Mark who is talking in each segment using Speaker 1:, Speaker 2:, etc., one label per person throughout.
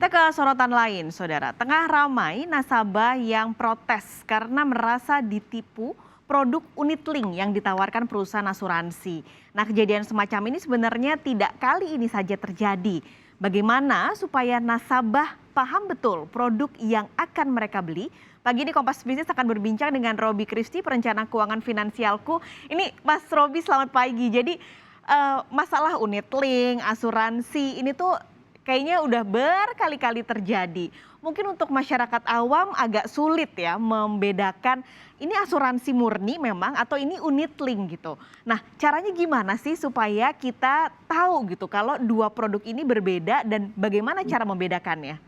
Speaker 1: Kita ke sorotan lain, Saudara. Tengah ramai nasabah yang protes karena merasa ditipu produk unit link yang ditawarkan perusahaan asuransi. Nah, kejadian semacam ini sebenarnya tidak kali ini saja terjadi. Bagaimana supaya nasabah paham betul produk yang akan mereka beli? Pagi ini Kompas Bisnis akan berbincang dengan Robi Kristi, perencana keuangan finansialku. Ini Mas Robi, selamat pagi. Jadi masalah unit link, asuransi ini tuh kayaknya udah berkali-kali terjadi. Mungkin untuk masyarakat awam agak sulit ya membedakan ini asuransi murni memang atau ini unit link gitu. Nah, caranya gimana sih supaya kita tahu gitu kalau dua produk ini berbeda dan bagaimana cara membedakannya?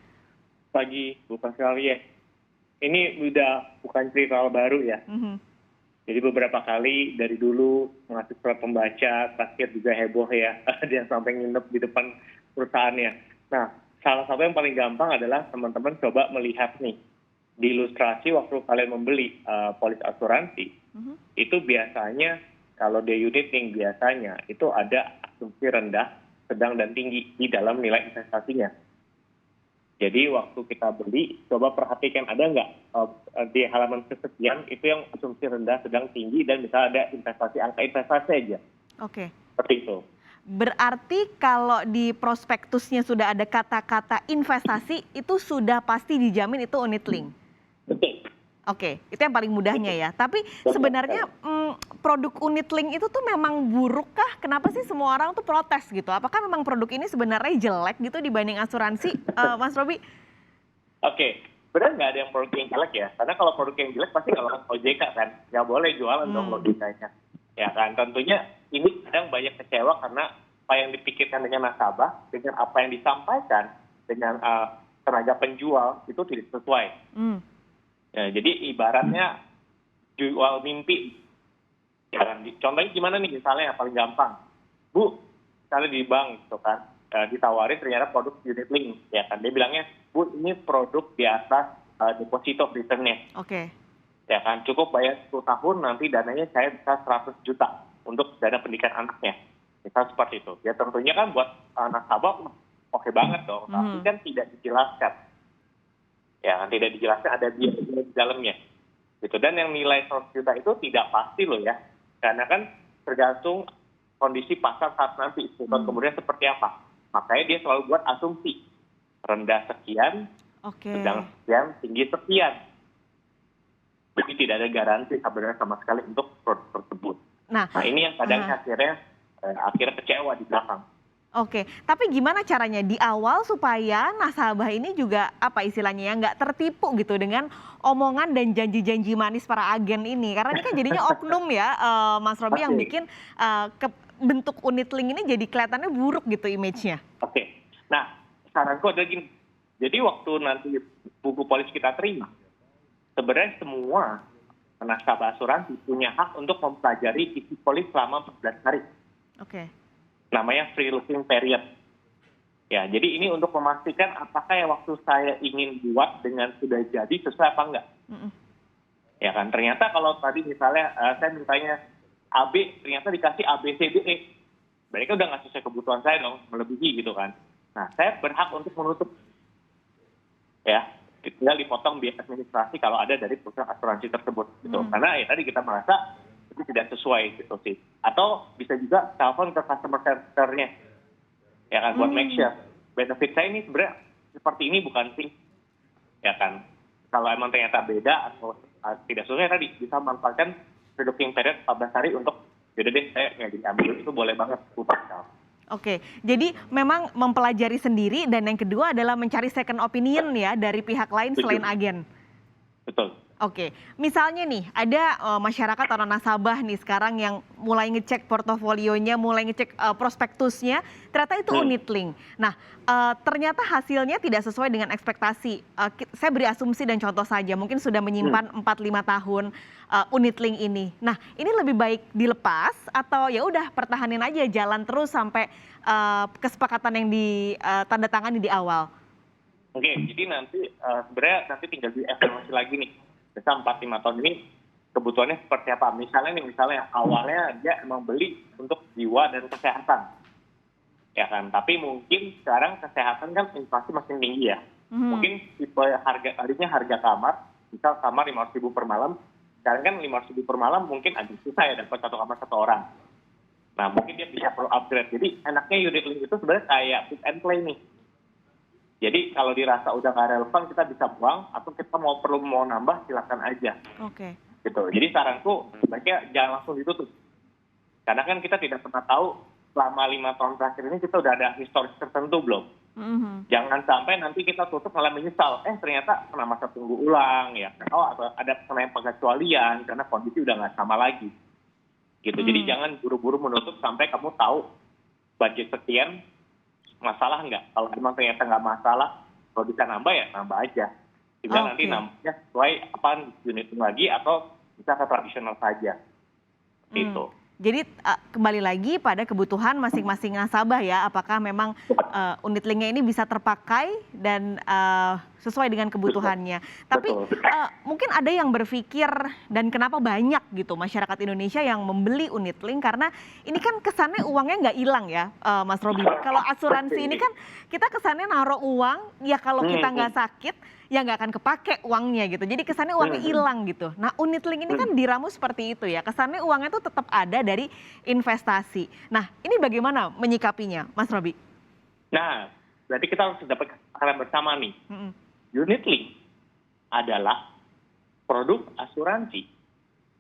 Speaker 2: Pagi, Bu Pascalia. Ya. Ini udah bukan cerita baru ya.
Speaker 1: Mhm.
Speaker 2: Jadi beberapa kali dari dulu mengasih surat pembaca, kasir juga heboh ya. Dia sampai nginep di depan perusahaannya. Nah, salah satu yang paling gampang adalah teman-teman coba melihat nih. Di ilustrasi waktu kalian membeli polis asuransi, itu biasanya kalau dia unit link biasanya itu ada asumsi rendah, sedang, dan tinggi di dalam nilai investasinya. Jadi waktu kita beli, coba perhatikan ada nggak di halaman kesekian itu yang asumsi rendah, sedang, tinggi, dan bisa ada investasi, angka investasi aja.
Speaker 1: Oke.
Speaker 2: Seperti itu.
Speaker 1: Berarti kalau di prospektusnya sudah ada kata-kata investasi itu sudah pasti dijamin itu unit link.
Speaker 2: Betul.
Speaker 1: Oke, itu yang paling mudahnya ya. Tapi sebenarnya produk unit link itu tuh memang buruk kah? Kenapa sih semua orang tuh protes gitu? Apakah memang produk ini sebenarnya jelek gitu dibanding asuransi, Mas Robi?
Speaker 2: Oke, benar nggak ada yang produk yang jelek ya? Karena kalau produk yang jelek pasti nggak langsung OJK kan, nggak boleh jualan dong logikanya. Ya kan, tentunya ini kadang banyak kecewa karena apa yang dipikirkan dengan nasabah, dengan apa yang disampaikan dengan tenaga penjual itu tidak sesuai. Ya, jadi ibaratnya jual mimpi. Ya kan? Contohnya gimana nih, misalnya yang paling gampang. Bu, misalnya di bank gitu kan, ditawarin ternyata produk unit link. Ya kan, dia bilangnya, Bu, ini produk di atas deposito returnnya.
Speaker 1: Oke.
Speaker 2: Ya kan, cukup bayar 10 tahun, nanti dananya saya bisa 100 juta untuk dana pendidikan anaknya. Misal seperti itu. Ya tentunya kan buat nasabah oke banget dong, tapi kan tidak dijelaskan. Ya kan, tidak dijelaskan ada biaya di dalamnya. Gitu. Dan yang nilai 100 juta itu tidak pasti loh ya. Karena kan tergantung kondisi pasar saat nanti, kemudian seperti apa. Makanya dia selalu buat asumsi. Rendah sekian, sedang sekian, tinggi sekian. Jadi tidak ada garansi sebenarnya sama sekali untuk produk tersebut. Nah ini yang kadang akhirnya kecewa di belakang.
Speaker 1: Oke, tapi gimana caranya di awal supaya nasabah ini juga apa istilahnya ya nggak tertipu gitu dengan omongan dan janji-janji manis para agen ini? Karena ini kan jadinya oknum ya, Mas Robi, yang bikin bentuk unit link ini jadi kelihatannya buruk gitu image-nya.
Speaker 2: Oke, nah saranku adalah gini, jadi waktu nanti buku polis kita terima, sebenarnya semua nasabah asuransi punya hak untuk mempelajari isi polis selama 14 hari.
Speaker 1: Oke.
Speaker 2: Namanya free looking period. Ya, jadi ini untuk memastikan apakah yang waktu saya ingin buat dengan sudah jadi sesuai apa enggak. Ya kan, ternyata kalau tadi misalnya saya mintanya AB, ternyata dikasih A, B, C, D, E. Berarti udah nggak sesuai kebutuhan saya dong, melebihi gitu kan. Nah, saya berhak untuk menutup. Ya, tinggal dipotong biaya administrasi kalau ada dari perusahaan asuransi tersebut. Gitu. Karena ya tadi kita merasa itu tidak sesuai gitu sih. Atau bisa juga telepon ke customer center-nya. Ya kan, buat make sure. Benefit saya ini sebenarnya seperti ini bukan sih. Ya kan. Kalau emang ternyata beda atau tidak sesuai tadi, bisa manfaatkan reducing period 14 hari untuk, yaudah deh saya nggak jadi ambil, itu boleh banget.
Speaker 1: Oke, jadi memang mempelajari sendiri dan yang kedua adalah mencari second opinion ya dari pihak lain selain agen.
Speaker 2: Betul.
Speaker 1: Oke, misalnya nih ada masyarakat atau nasabah nih sekarang yang mulai ngecek portofolionya, mulai ngecek prospektusnya, ternyata itu unit link. Nah, ternyata hasilnya tidak sesuai dengan ekspektasi. Saya beri asumsi dan contoh saja, mungkin sudah menyimpan 4-5 tahun unit link ini. Nah, ini lebih baik dilepas atau ya udah pertahanin aja jalan terus sampai kesepakatan yang ditandatangani di awal.
Speaker 2: Oke, jadi nanti sebenarnya nanti tinggal dievaluasi lagi nih. Misal 4-5 tahun ini kebutuhannya seperti apa. Misalnya awalnya dia emang beli untuk jiwa dan kesehatan. ya kan. Tapi mungkin sekarang kesehatan kan inflasi makin tinggi ya. Mungkin tipe tadinya harga kamar, misal kamar 500.000 per malam, sekarang kan 500.000 per malam mungkin agak susah ya dapat satu kamar satu orang. Nah mungkin dia bisa perlu upgrade. Jadi enaknya unit link itu sebenarnya kayak pick and play nih. Jadi kalau dirasa udah nggak relevan kita bisa buang, atau kita perlu nambah silakan aja.
Speaker 1: Oke.
Speaker 2: Gitu. Jadi saranku sebaiknya jangan langsung ditutup. Karena kan kita tidak pernah tahu selama 5 tahun terakhir ini kita udah ada historis tertentu belum. Jangan sampai nanti kita tutup malah menyesal. Ternyata kena masa tunggu ulang ya. Atau ada kena pengecualian karena kondisi udah nggak sama lagi. Gitu. Jadi jangan buru-buru menutup sampai kamu tahu budget sekian masalah nggak. Kalau memang ternyata nggak masalah, kalau bisa nambah ya nambah aja. Tinggal nanti nambahnya sesuai apa unit lagi atau bisa ke tradisional saja. Itu.
Speaker 1: Jadi kembali lagi pada kebutuhan masing-masing nasabah ya, apakah memang unit linknya ini bisa terpakai dan sesuai dengan kebutuhannya. Tapi mungkin ada yang berpikir dan kenapa banyak gitu masyarakat Indonesia yang membeli unit link, karena ini kan kesannya uangnya nggak hilang ya, Mas Robi. Kalau asuransi ini kan kita kesannya naruh uang, ya kalau kita nggak sakit ya nggak akan kepake uangnya gitu. Jadi kesannya uangnya hilang gitu. Nah unit link ini kan diramu seperti itu ya. Kesannya uangnya tuh tetap ada dari investasi. Nah ini bagaimana menyikapinya Mas Robi?
Speaker 2: Nah berarti kita harus dapat kesepakatan bersama nih. Unit link adalah produk asuransi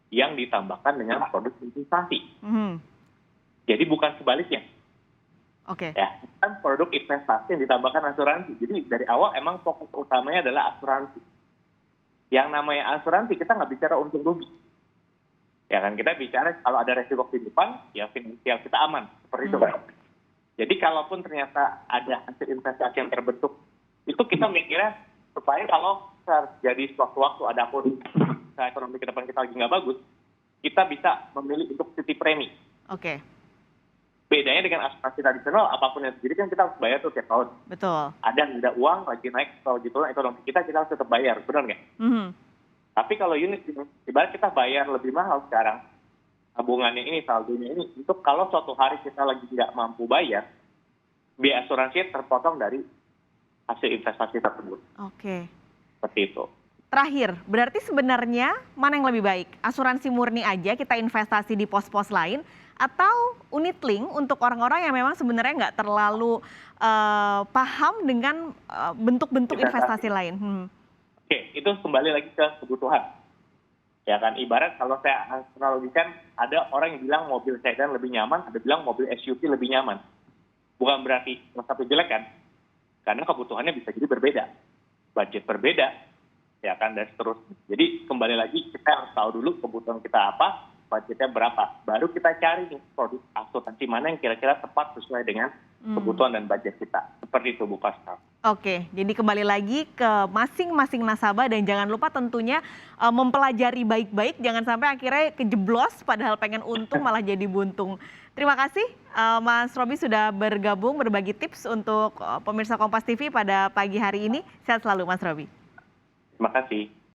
Speaker 2: yang ditambahkan dengan produk investasi. Jadi bukan sebaliknya. Ya, kan produk investasi yang ditambahkan asuransi. Jadi dari awal emang fokus utamanya adalah asuransi. Yang namanya asuransi kita nggak bicara untung rugi. Ya kan kita bicara kalau ada resiko kehidupan, ya finansial kita aman. Seperti itu kan. Jadi kalaupun ternyata ada hasil investasi yang terbentuk, itu kita mikirnya supaya kalau terjadi suatu waktu ada kondisi ekonomi ke depan kita lagi nggak bagus, kita bisa memilih untuk city premi. Bedanya dengan asuransi tradisional, apapun yang terjadi kan kita harus bayar tuh tiap tahun.
Speaker 1: Betul.
Speaker 2: Ada uang lagi naik atau gitu ekonomi kita harus tetap bayar, benar nggak? Tapi kalau unit, ibarat kita bayar lebih mahal sekarang, tabungannya ini, saldonya ini, untuk kalau suatu hari kita lagi tidak mampu bayar, biaya asuransi terpotong dari hasil investasi tersebut. Seperti itu.
Speaker 1: Terakhir, berarti sebenarnya mana yang lebih baik? Asuransi murni aja kita investasi di pos-pos lain, atau unit link untuk orang-orang yang memang sebenarnya nggak terlalu paham dengan bentuk-bentuk investasi lain?
Speaker 2: Itu kembali lagi ke kebutuhan. Ya kan, ibarat kalau saya analogikan, ada orang yang bilang mobil sedan lebih nyaman, ada bilang mobil SUV lebih nyaman. Bukan berarti satu jelek kan, karena kebutuhannya bisa jadi berbeda, budget berbeda, ya kan, dan seterusnya. Jadi kembali lagi kita harus tahu dulu kebutuhan kita apa, budgetnya berapa, baru kita cari nih produk asuransi mana yang kira-kira tepat sesuai dengan kebutuhan dan budget kita. Seperti itu Bu Pascal.
Speaker 1: Jadi kembali lagi ke masing-masing nasabah dan jangan lupa tentunya mempelajari baik-baik, jangan sampai akhirnya kejeblos padahal pengen untung malah jadi buntung. Terima kasih Mas Robi sudah bergabung berbagi tips untuk pemirsa Kompas TV pada pagi hari ini. Sehat selalu Mas Robi.
Speaker 2: Terima kasih.